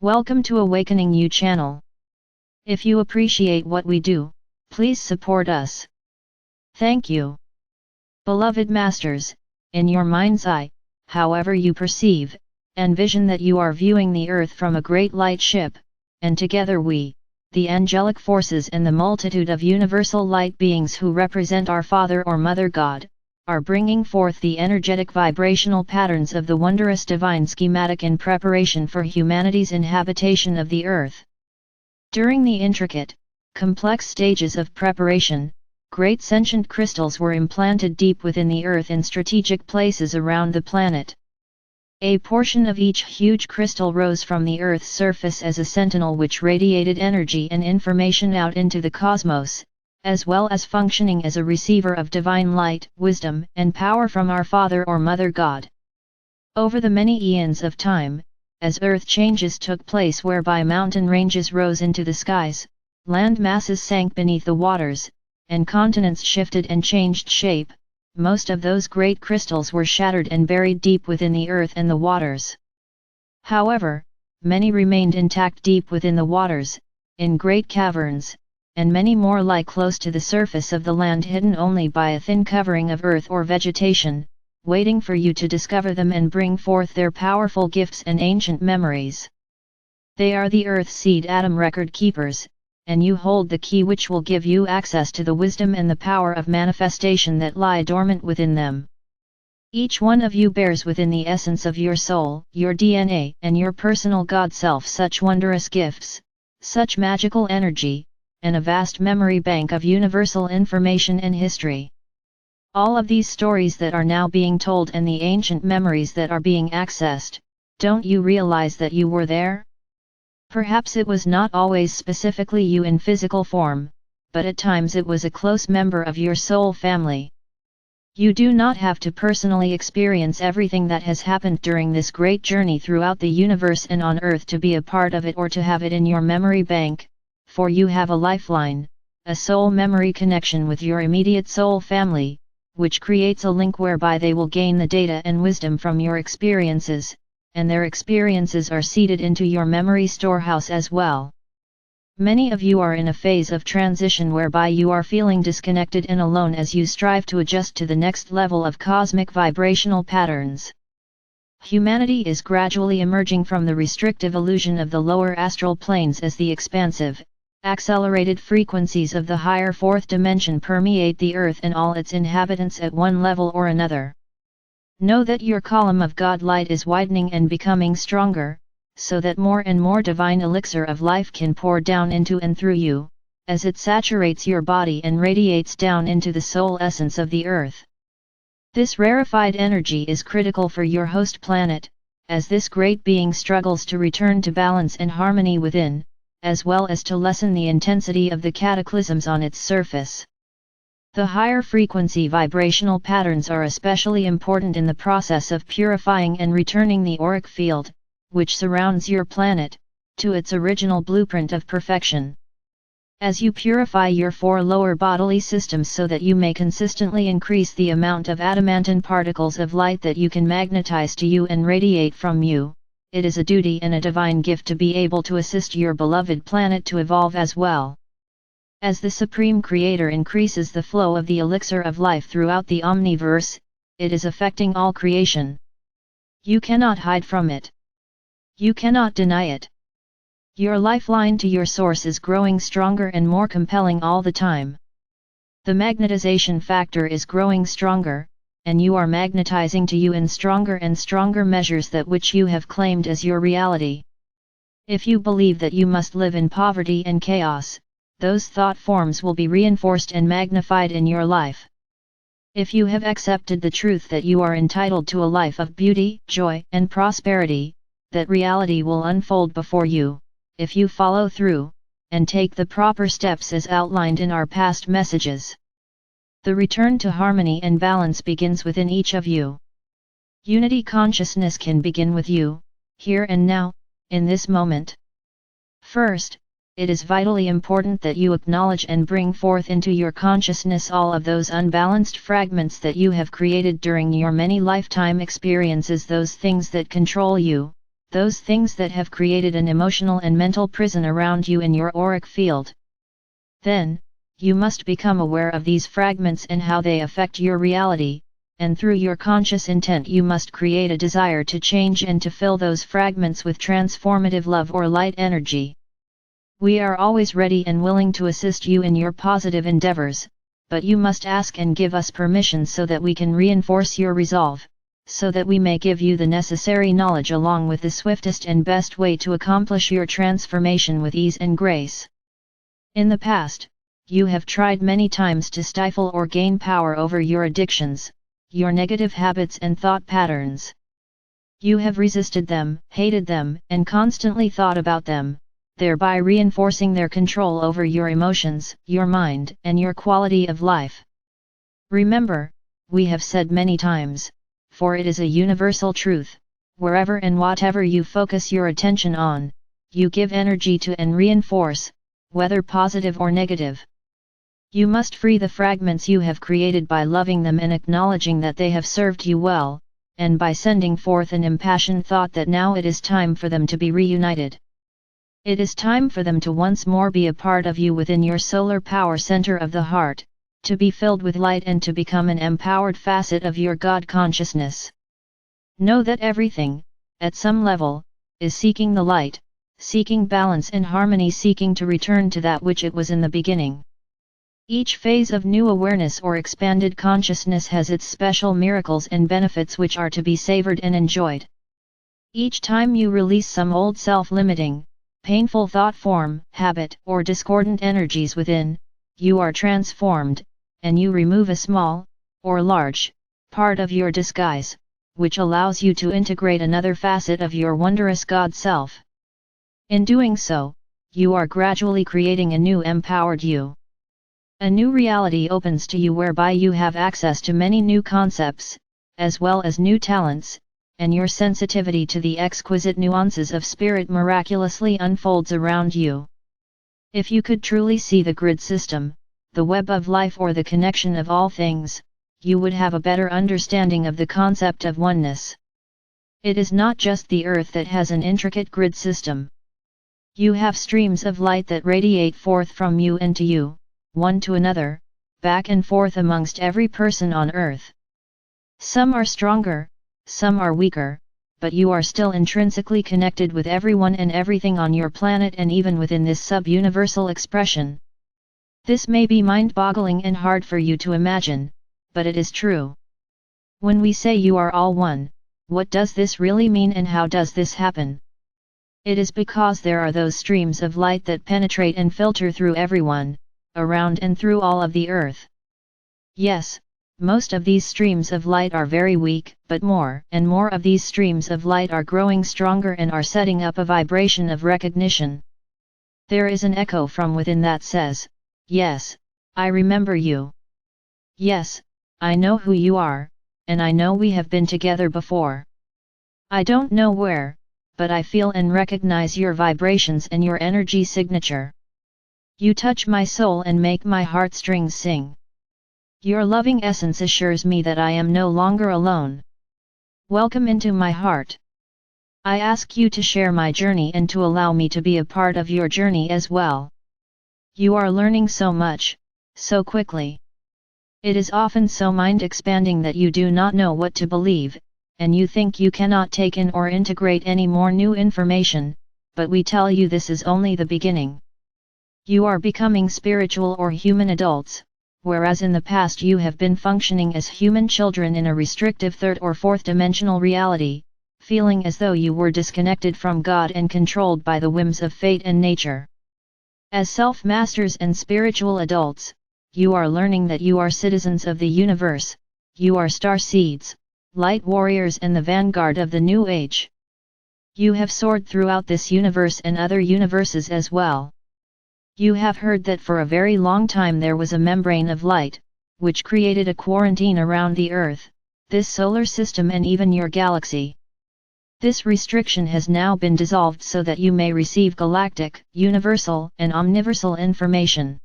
Welcome to Awakening You channel. If you appreciate what we do, please support us. Thank you. Beloved Masters, in your mind's eye, however you perceive, envision that you are viewing the earth from a great light ship, and together we, the angelic forces and the multitude of universal light beings who represent our Father or Mother God, are bringing forth the energetic vibrational patterns of the wondrous divine schematic in preparation for humanity's inhabitation of the earth. During the intricate, complex stages of preparation, great sentient crystals were implanted deep within the earth in strategic places around the planet. A portion of each huge crystal rose from the earth's surface as a sentinel which radiated energy and information out into the cosmos, as well as functioning as a receiver of divine light, wisdom, and power from our Father or Mother God. Over the many eons of time, as earth changes took place whereby mountain ranges rose into the skies, land masses sank beneath the waters, and continents shifted and changed shape, most of those great crystals were shattered and buried deep within the earth and the waters. However, many remained intact deep within the waters, in great caverns, and many more lie close to the surface of the land hidden only by a thin covering of earth or vegetation, waiting for you to discover them and bring forth their powerful gifts and ancient memories. They are the earth's seed atom record keepers, and you hold the key which will give you access to the wisdom and the power of manifestation that lie dormant within them. Each one of you bears within the essence of your soul, your DNA, and your personal God self such wondrous gifts, such magical energy, and a vast memory bank of universal information and history. All of these stories that are now being told and the ancient memories that are being accessed, don't you realize that you were there? Perhaps it was not always specifically you in physical form, but at times it was a close member of your soul family. You do not have to personally experience everything that has happened during this great journey throughout the universe and on Earth to be a part of it or to have it in your memory bank, for you have a lifeline, a soul memory connection with your immediate soul family, which creates a link whereby they will gain the data and wisdom from your experiences, and their experiences are seeded into your memory storehouse as well. Many of you are in a phase of transition whereby you are feeling disconnected and alone as you strive to adjust to the next level of cosmic vibrational patterns. Humanity is gradually emerging from the restrictive illusion of the lower astral planes as the expansive, accelerated frequencies of the higher fourth dimension permeate the earth and all its inhabitants at one level or another. Know that your column of God light is widening and becoming stronger, so that more and more divine elixir of life can pour down into and through you, as it saturates your body and radiates down into the soul essence of the earth. This rarefied energy is critical for your host planet, as this great being struggles to return to balance and harmony within, as well as to lessen the intensity of the cataclysms on its surface. The higher frequency vibrational patterns are especially important in the process of purifying and returning the auric field, which surrounds your planet, to its original blueprint of perfection. As you purify your four lower bodily systems so that you may consistently increase the amount of adamantine particles of light that you can magnetize to you and radiate from you, it is a duty and a divine gift to be able to assist your beloved planet to evolve as well. As the Supreme Creator increases the flow of the elixir of life throughout the omniverse, it is affecting all creation. You cannot hide from it. You cannot deny it. Your lifeline to your source is growing stronger and more compelling all the time. The magnetization factor is growing stronger, and you are magnetizing to you in stronger and stronger measures that which you have claimed as your reality. If you believe that you must live in poverty and chaos, those thought forms will be reinforced and magnified in your life. If you have accepted the truth that you are entitled to a life of beauty, joy, and prosperity, that reality will unfold before you, if you follow through, and take the proper steps as outlined in our past messages. The return to harmony and balance begins within each of you. Unity consciousness can begin with you, here and now, in this moment. First, it is vitally important that you acknowledge and bring forth into your consciousness all of those unbalanced fragments that you have created during your many lifetime experiences, those things that control you, those things that have created an emotional and mental prison around you in your auric field. Then, you must become aware of these fragments and how they affect your reality, and through your conscious intent you must create a desire to change and to fill those fragments with transformative love or light energy. We are always ready and willing to assist you in your positive endeavors, but you must ask and give us permission so that we can reinforce your resolve, so that we may give you the necessary knowledge along with the swiftest and best way to accomplish your transformation with ease and grace. In the past, you have tried many times to stifle or gain power over your addictions, your negative habits and thought patterns. You have resisted them, hated them, and constantly thought about them, thereby reinforcing their control over your emotions, your mind, and your quality of life. Remember, we have said many times, for it is a universal truth, wherever and whatever you focus your attention on, you give energy to and reinforce, whether positive or negative. You must free the fragments you have created by loving them and acknowledging that they have served you well, and by sending forth an impassioned thought that now it is time for them to be reunited. It is time for them to once more be a part of you within your solar power center of the heart, to be filled with light and to become an empowered facet of your God consciousness. Know that everything, at some level, is seeking the light, seeking balance and harmony, seeking to return to that which it was in the beginning. Each phase of new awareness or expanded consciousness has its special miracles and benefits which are to be savored and enjoyed. Each time you release some old self-limiting, painful thought form, habit, or discordant energies within, you are transformed, and you remove a small, or large, part of your disguise, which allows you to integrate another facet of your wondrous God self. In doing so, you are gradually creating a new empowered you. A new reality opens to you whereby you have access to many new concepts, as well as new talents, and your sensitivity to the exquisite nuances of spirit miraculously unfolds around you. If you could truly see the grid system, the web of life or the connection of all things, you would have a better understanding of the concept of oneness. It is not just the earth that has an intricate grid system. You have streams of light that radiate forth from you and to you, one to another, back and forth amongst every person on earth. Some are stronger, some are weaker, but you are still intrinsically connected with everyone and everything on your planet and even within this sub-universal expression. This may be mind-boggling and hard for you to imagine, but it is true. When we say you are all one, what does this really mean and how does this happen? It is because there are those streams of light that penetrate and filter through everyone, around and through all of the earth. Yes, most of these streams of light are very weak, but more and more of these streams of light are growing stronger and are setting up a vibration of recognition. There is an echo from within that says, "Yes, I remember you. Yes, I know who you are, and I know we have been together before. I don't know where, but I feel and recognize your vibrations and your energy signature. You touch my soul and make my heartstrings sing. Your loving essence assures me that I am no longer alone. Welcome into my heart. I ask you to share my journey and to allow me to be a part of your journey as well. You are learning so much, so quickly. It is often so mind-expanding that you do not know what to believe, and you think you cannot take in or integrate any more new information, but we tell you this is only the beginning. You are becoming spiritual or human adults, whereas in the past you have been functioning as human children in a restrictive third or fourth dimensional reality, feeling as though you were disconnected from God and controlled by the whims of fate and nature. As self-masters and spiritual adults, you are learning that you are citizens of the universe, you are star seeds, light warriors and the vanguard of the new age. You have soared throughout this universe and other universes as well. You have heard that for a very long time there was a membrane of light, which created a quarantine around the Earth, this solar system and even your galaxy. This restriction has now been dissolved so that you may receive galactic, universal, and omniversal information.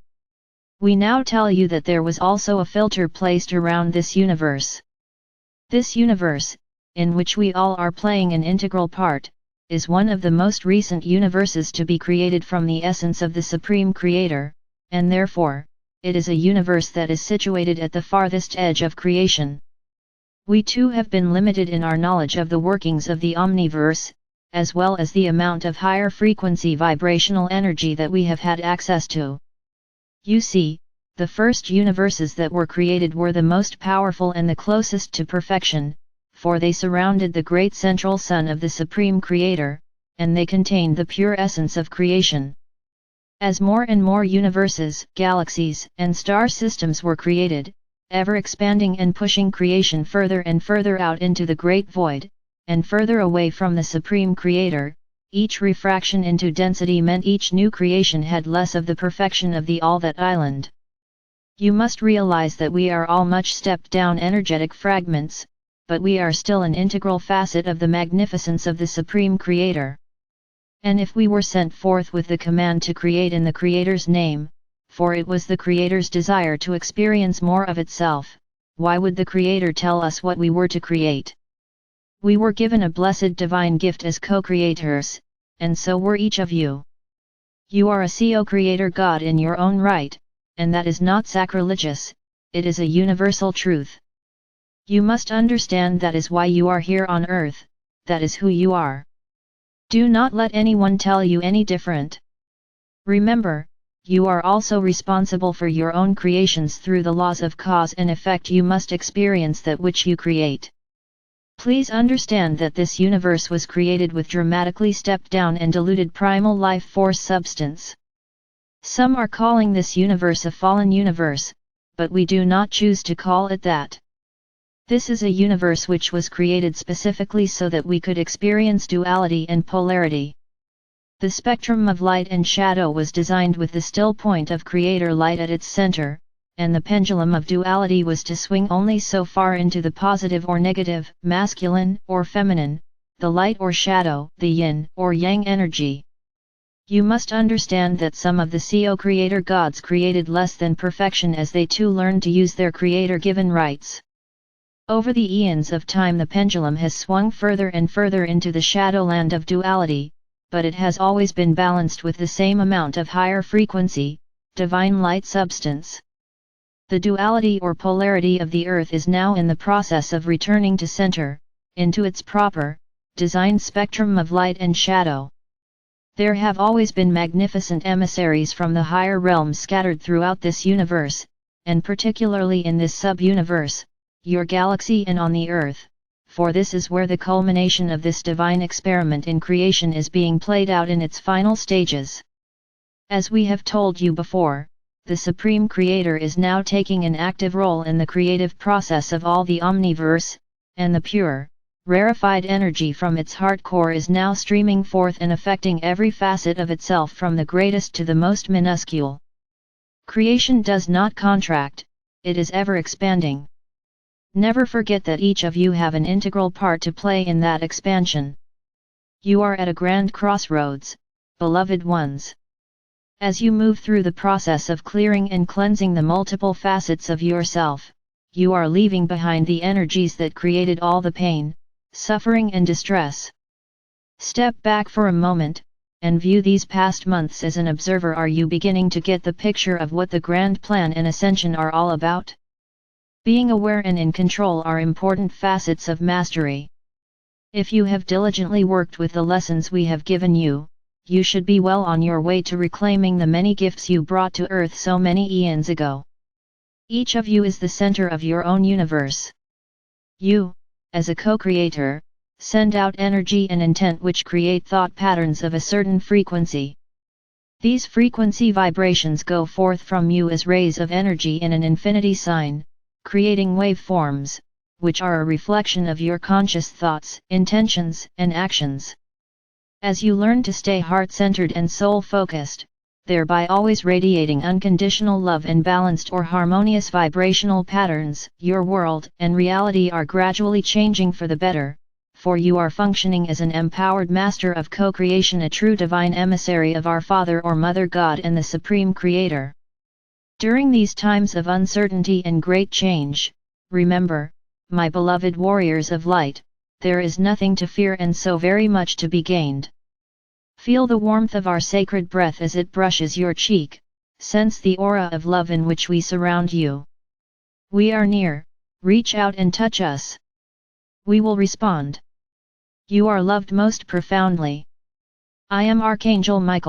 We now tell you that there was also a filter placed around this universe. This universe, in which we all are playing an integral part, is one of the most recent universes to be created from the essence of the Supreme Creator, and therefore, it is a universe that is situated at the farthest edge of creation. We too have been limited in our knowledge of the workings of the omniverse, as well as the amount of higher frequency vibrational energy that we have had access to. You see, the first universes that were created were the most powerful and the closest to perfection, for they surrounded the great central sun of the Supreme Creator, and they contained the pure essence of creation. As more and more universes, galaxies, and star systems were created, ever expanding and pushing creation further and further out into the great void, and further away from the Supreme Creator, each refraction into density meant each new creation had less of the perfection of the all that island. You must realize that we are all much stepped down energetic fragments, but we are still an integral facet of the magnificence of the Supreme Creator. And if we were sent forth with the command to create in the Creator's name, for it was the Creator's desire to experience more of itself, why would the Creator tell us what we were to create? We were given a blessed divine gift as co-creators, and so were each of you. You are a co-creator God in your own right, and that is not sacrilegious, it is a universal truth. You must understand that is why you are here on earth, that is who you are. Do not let anyone tell you any different. Remember, you are also responsible for your own creations through the laws of cause and effect. You must experience that which you create. Please understand that this universe was created with dramatically stepped down and diluted primal life force substance. Some are calling this universe a fallen universe, but we do not choose to call it that. This is a universe which was created specifically so that we could experience duality and polarity. The spectrum of light and shadow was designed with the still point of creator light at its center, and the pendulum of duality was to swing only so far into the positive or negative, masculine or feminine, the light or shadow, the yin or yang energy. You must understand that some of the co-creator gods created less than perfection as they too learned to use their creator-given rights. Over the eons of time the pendulum has swung further and further into the shadowland of duality, but it has always been balanced with the same amount of higher frequency, divine light substance. The duality or polarity of the earth is now in the process of returning to center, into its proper, designed spectrum of light and shadow. There have always been magnificent emissaries from the higher realms scattered throughout this universe, and particularly in this sub-universe, your galaxy and on the earth, for this is where the culmination of this divine experiment in creation is being played out in its final stages. As we have told you before, the Supreme Creator is now taking an active role in the creative process of all the omniverse, and the pure, rarefied energy from its heart core is now streaming forth and affecting every facet of itself from the greatest to the most minuscule. Creation does not contract, it is ever expanding. Never forget that each of you have an integral part to play in that expansion. You are at a grand crossroads, beloved ones. As you move through the process of clearing and cleansing the multiple facets of yourself, you are leaving behind the energies that created all the pain, suffering and distress. Step back for a moment, and view these past months as an observer. Are you beginning to get the picture of what the grand plan and ascension are all about? Being aware and in control are important facets of mastery. If you have diligently worked with the lessons we have given you, you should be well on your way to reclaiming the many gifts you brought to Earth so many eons ago. Each of you is the center of your own universe. You, as a co-creator, send out energy and intent which create thought patterns of a certain frequency. These frequency vibrations go forth from you as rays of energy in an infinity sign, creating waveforms, which are a reflection of your conscious thoughts, intentions, and actions. As you learn to stay heart-centered and soul-focused, thereby always radiating unconditional love and balanced or harmonious vibrational patterns, your world and reality are gradually changing for the better, for you are functioning as an empowered master of co-creation, a true divine emissary of our Father or Mother God and the Supreme Creator. During these times of uncertainty and great change, remember, my beloved warriors of light, there is nothing to fear and so very much to be gained. Feel the warmth of our sacred breath as it brushes your cheek, sense the aura of love in which we surround you. We are near, reach out and touch us. We will respond. You are loved most profoundly. I am Archangel Michael.